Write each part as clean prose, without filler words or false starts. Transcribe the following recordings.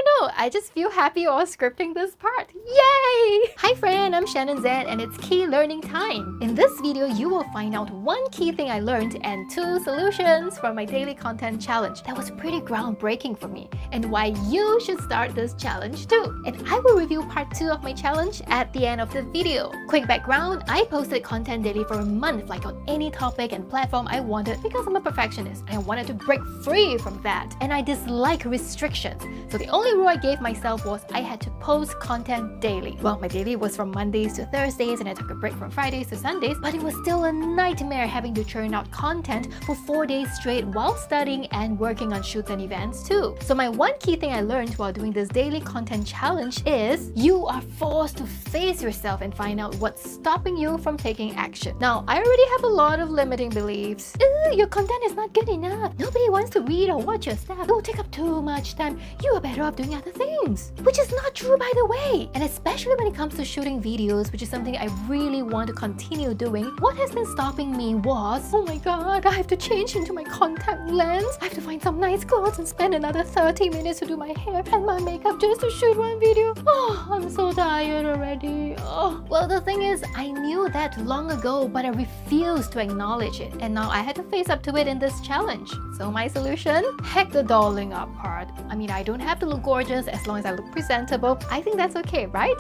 don't know, I just feel happy while scripting this part. Yay! Hi friend, I'm Shannon Z and it's key learning time. In this video, you will find out one key thing I learned and 2 solutions from my daily content challenge that was pretty groundbreaking for me and why you should start this challenge too. And I will review part 2 of my challenge at the end of the video. Quick background, I posted content daily for a month, like on any topic and platform I wanted because I'm a perfectionist and I wanted to break free from that. And I dislike restrictions. So the only rule I gave myself was I had to post content daily. Well, my daily was from Mondays to Thursdays and I took a break from Fridays to Sundays, but it was still a nightmare having to churn out content for 4 days straight while studying and working on shoots and events too. So my one key thing I learned while doing this daily content challenge is you are forced to face yourself and find out what's stopping you from taking action. Now, I already have a lot of limiting beliefs. Your content is not good enough. Nobody wants to read or watch your stuff. It will take up too much time. You are better off doing other things. Which is not true, by the way. And especially when it comes to shooting videos, which is something I really want to continue doing, what has been stopping me was, oh my god, I have to change into my contact lens. I have to find some nice clothes and spend another 30 minutes to do my hair and my makeup just to shoot one video. Oh, I'm so tired already. Oh. Well, the thing is, I knew that long ago, but I refused to acknowledge it. And now I had to face up to it in this challenge. So my solution? Heck the dolling up part. I mean, I don't have to look gorgeous as long as I look presentable. I think that's okay, right?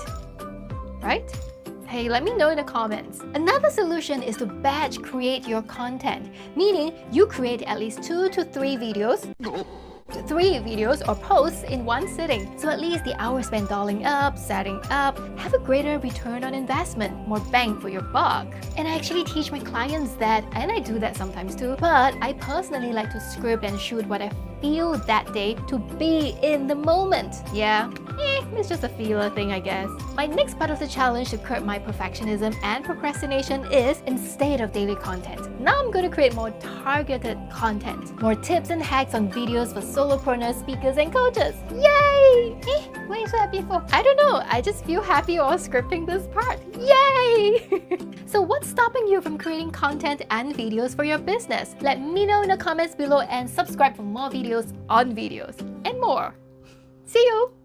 Right? Hey, let me know in the comments. Another solution is to batch create your content, meaning you create at least 2 to 3 videos or posts in one sitting. So at least the hours spent dolling up, setting up, have a greater return on investment, more bang for your buck. And I actually teach my clients that, and I do that sometimes too, but I personally like to script and shoot what I feel that day to be in the moment. Yeah, it's just a feeler thing, I guess. My next part of the challenge to curb my perfectionism and procrastination is instead of daily content. Now I'm going to create more targeted content. More tips and hacks on videos for solopreneurs, speakers, and coaches. Yay! What are you so happy for? I don't know, I just feel happy while scripting this part. Yay! So what's stopping you from creating content and videos for your business? Let me know in the comments below and subscribe for more videos on videos and more. See you!